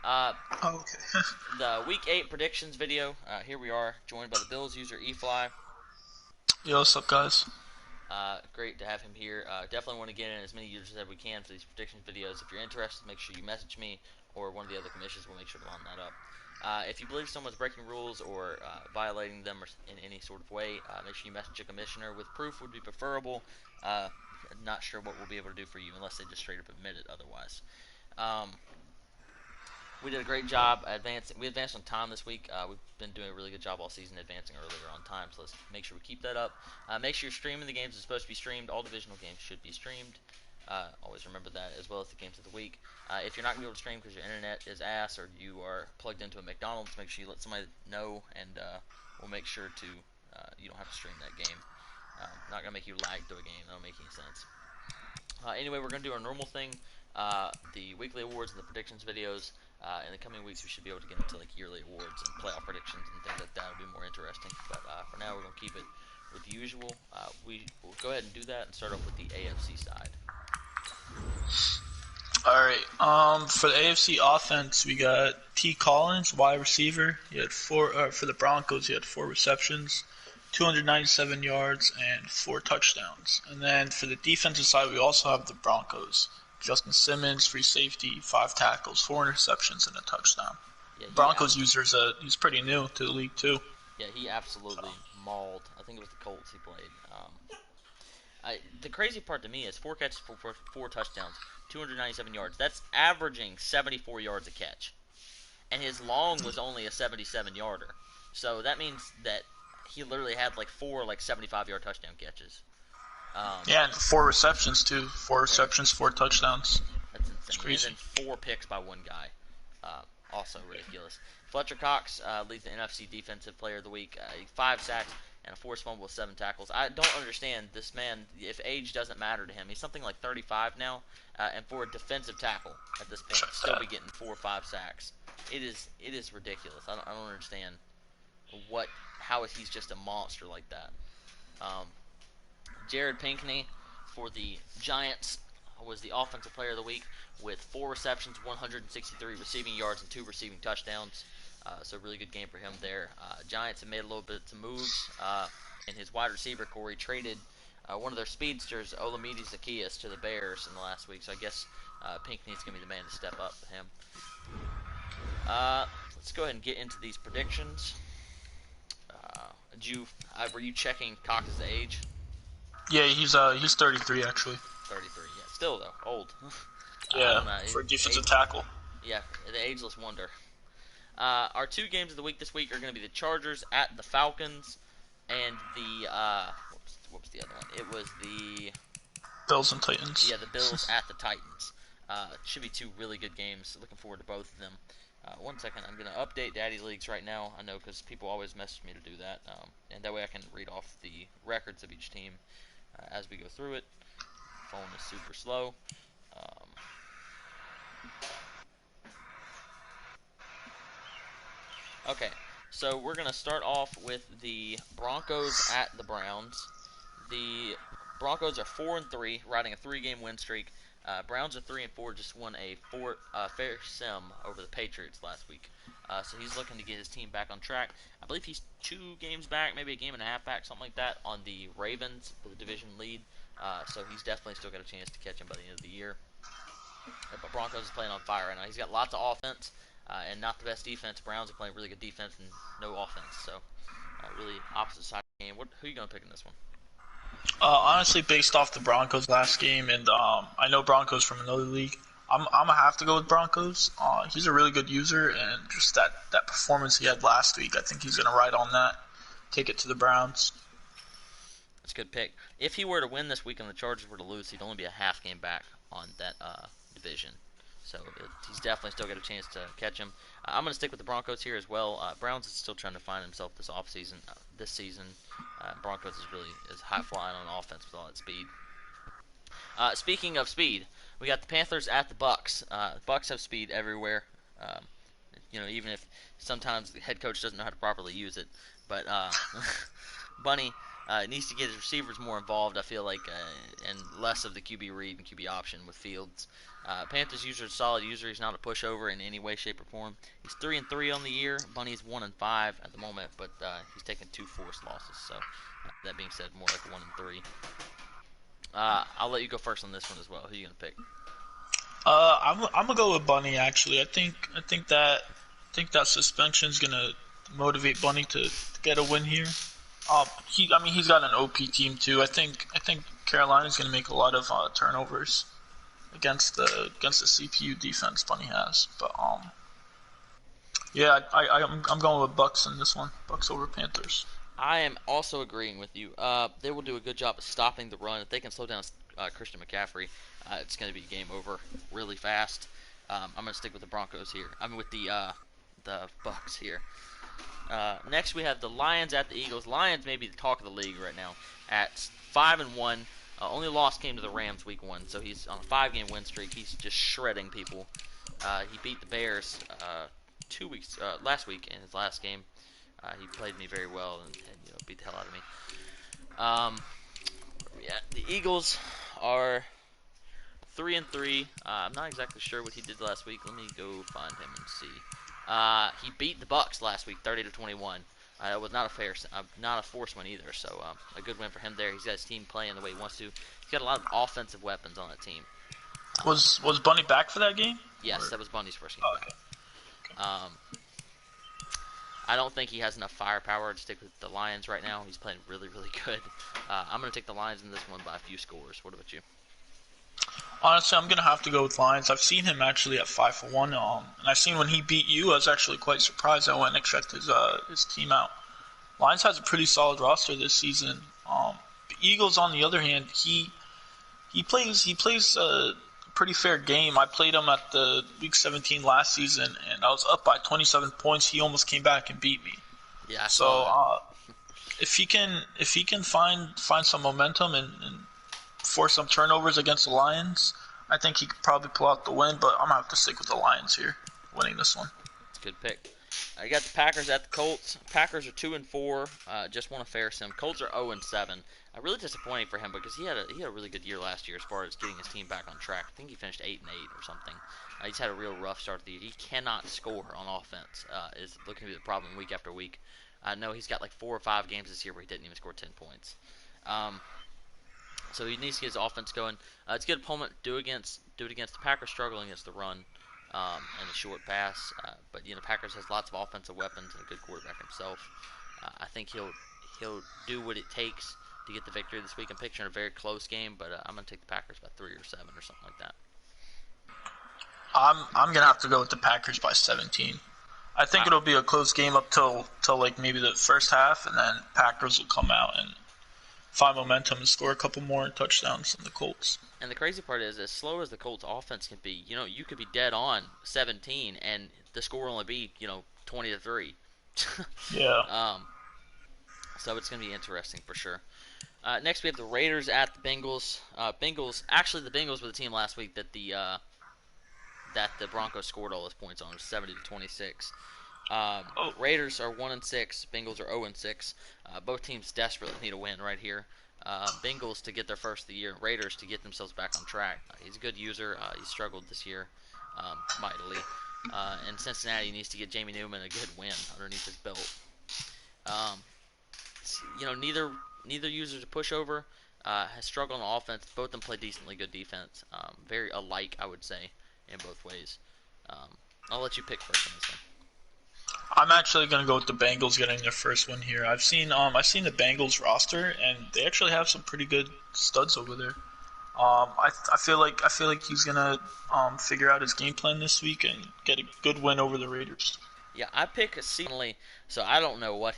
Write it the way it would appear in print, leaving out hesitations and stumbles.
Uh, Oh, okay. the Week 8 predictions video. Here we are, joined by the Bills user eFly. Yo, what's up, guys? Great to have him here. Definitely want to get in as many users as we can for these predictions videos. If you're interested, make sure you message me or one of the other commissioners will make sure to line that up. If you believe someone's breaking rules or violating them in any sort of way, make sure you message a commissioner with proof would be preferable. Uh, Not sure what we'll be able to do for you unless they just straight up admit it otherwise. Um, we did a great job advancing. We advanced on time this week. We've been doing a really good job all season advancing earlier on time, so let's make sure we keep that up. Make sure you're streaming the games that's supposed to be streamed. All divisional games should be streamed. Always remember that, as well as the games of the week. If you're not going to be able to stream because your internet is ass or you are plugged into a McDonald's, make sure you let somebody know, and we'll make sure to you don't have to stream that game. Not going to make you lag through a game. That don't make any sense. Anyway, we're going to do our normal thing, the weekly awards and the predictions videos. In the coming weeks, we should be able to get into like yearly awards and playoff predictions and things like that. It'll be more interesting. But for now, we're going to keep it with the usual. We will go ahead and do that and start off with the AFC side. All right. For the AFC offense, we got T. Collins, wide receiver. He had four. For the Broncos, he had 4 receptions, 297 yards, and 4 touchdowns. And then for the defensive side, we also have the Broncos. Justin Simmons, free safety, 5 tackles, 4 interceptions, and a touchdown. Yeah, Broncos user he's pretty new to the league too. yeah, he absolutely mauled. I think it was the Colts he played. The crazy part to me is 4 catches for 4 touchdowns, 297 yards. That's averaging 74 yards a catch, and his long was only a 77-yarder. So that means that he literally had like 4 75-yard touchdown catches. Yeah, and 4 receptions too. Four Right. receptions, 4 touchdowns. That's It's insane. And crazy. then 4 picks by one guy. Also ridiculous. Fletcher Cox leads the NFC Defensive Player of the Week. 5 sacks and a forced fumble with 7 tackles. I don't understand this man. If age doesn't matter to him, he's something like 35 now, and for a defensive tackle at this point, still be getting 4 or 5 sacks. It is ridiculous. I don't understand how is he's just a monster like that. Um, Jared Pinkney for the Giants was the Offensive Player of the Week with 4 receptions, 163 receiving yards, and 2 receiving touchdowns. So really good game for him there. Giants have made a little bit of moves in his wide receiver core. He traded one of their speedsters, Olamide Zaccheaus, to the Bears in the last week. So I guess Pinkney's going to be the man to step up for him. Let's go ahead and get into these predictions. Were you checking Cox's age? Yeah, he's 33 actually. 33. Yeah, still though old. Yeah, I for a defensive age, tackle. yeah, the ageless wonder. Our 2 games of the week this week are going to be the Chargers at the Falcons, and the what was the other one? It was the Bills and Titans. the Bills at the Titans. Should be 2 really good games. Looking forward to both of them. 1 second, I'm going to update Daddy's Leagues right now. I know because people always message me to do that, and that way I can read off the records of each team as we go through it. Phone is super slow. Um, okay, so we're going to start off with the Broncos at the Browns. The Broncos are 4-3, riding a 3-game win streak. Browns are 3-4, just won a fair sim over the Patriots last week. So he's looking to get his team back on track. I believe he's 2 games back, maybe a game and a half back, something like that, on the Ravens for the division lead. So he's definitely still got a chance to catch him by the end of the year. But Broncos is playing on fire right now. He's got lots of offense and not the best defense. Browns are playing really good defense and no offense. So really opposite side of the game. Who are you going to pick in this one? Honestly, based off the Broncos last game, and I know Broncos from another league, I'm gonna have to go with Broncos. He's a really good user, and just that performance he had last week, I think he's gonna ride on that. Take it to the Browns. That's a good pick. If he were to win this week and the Chargers were to lose, he'd only be a half game back on that division. So he's definitely still got a chance to catch him. I'm going to stick with the Broncos here as well. Browns is still trying to find himself this offseason. This season, Broncos is high flying on offense with all that speed. Speaking of speed, we got the Panthers at the Bucks. The Bucks have speed everywhere. Even if sometimes the head coach doesn't know how to properly use it. But Bunny needs to get his receivers more involved, I feel like, and less of the QB read and QB option with Fields. Panthers user is a solid user. He's not a pushover in any way, shape, or form. He's 3-3 on the year. Bunny's 1-5 at the moment, but he's taken 2 forced losses. So that being said, more like 1-3. I'll let you go first on this one as well. Who are you gonna pick? I'm gonna go with Bunny actually. I think that suspension's gonna motivate Bunny to get a win here. He's got an OP team too. I think Carolina's gonna make a lot of turnovers against the CPU defense Bunny has. But yeah, I'm going with Bucks in this one. Bucks over Panthers. I am also agreeing with you. They will do a good job of stopping the run. If they can slow down Christian McCaffrey, it's going to be game over really fast. I'm going to stick with the Broncos here. I'm with the Bucks here. Next, we have the Lions at the Eagles. Lions may be the talk of the league right now at 5-1. Only loss came to the Rams week 1, so he's on a 5-game win streak. He's just shredding people. He beat the Bears last week in his last game. He played me very well and beat the hell out of me. Yeah, the Eagles are 3-3. I'm not exactly sure what he did last week. Let me go find him and see. He beat the Bucks last week, 30-21. It was not a forced win either. So a good win for him there. He's got his team playing the way he wants to. He's got a lot of offensive weapons on that team. Was Bunny back for that game? Yes, that was Bundy's first game back. Okay. I don't think he has enough firepower to stick with the Lions right now. He's playing really, really good. I'm going to take the Lions in this one by a few scores. What about you? Honestly, I'm gonna have to go with Lions. I've seen him actually at 5-1. And I've seen when he beat you. I was actually quite surprised. I went and checked his team out. Lions has a pretty solid roster this season. The Eagles, on the other hand, he plays a pretty fair game. I played him at the Week 17 last season, and I was up by 27 points. He almost came back and beat me. Yeah. So if he can find some momentum and force some turnovers against the Lions, I think he could probably pull out the win. But I'm gonna have to stick with the Lions here, winning this one. It's a good pick. I got the Packers at the Colts. Packers are 2-4. Just want to fair sim. Colts are 0-7. Really disappointing for him because he had a really good year last year as far as getting his team back on track. I think he finished 8-8 or something. He's had a real rough start to the year. He cannot score on offense. Is looking to be the problem week after week. I know he's got like 4 or 5 games this year where he didn't even score 10 points. So he needs to get his offense going. It's a good opponent to do it against the Packers struggling against the run and the short pass. But Packers has lots of offensive weapons and a good quarterback himself. I think he'll do what it takes to get the victory this week. I'm picturing a very close game, but I'm going to take the Packers by 3 or 7 or something like that. I'm gonna have to go with the Packers by 17. I think it'll be a close game up till like maybe the first half, and then Packers will come out and find momentum and score a couple more touchdowns than the Colts. And the crazy part is, as slow as the Colts offense can be, you could be dead on 17 and the score will only be 20-3. Yeah. So it's going to be interesting for sure. Next, we have the Raiders at the Bengals. The Bengals were the team last week that the Broncos scored all those points on. It was 70-26. Raiders are 1-6. Bengals are 0-6. Both teams desperately need a win right here. Bengals to get their first of the year. Raiders to get themselves back on track. He's a good user. He struggled this year mightily. And Cincinnati needs to get Jamie Newman a good win underneath his belt. Neither user's a pushover. Has struggled on offense. Both of them play decently good defense. Very alike, I would say, in both ways. I'll let you pick first on this one. I'm actually going to go with the Bengals getting their first win here. I've seen the Bengals roster, and they actually have some pretty good studs over there. I feel like he's going to figure out his game plan this week and get a good win over the Raiders. Yeah, I pick seasonally, so I don't know what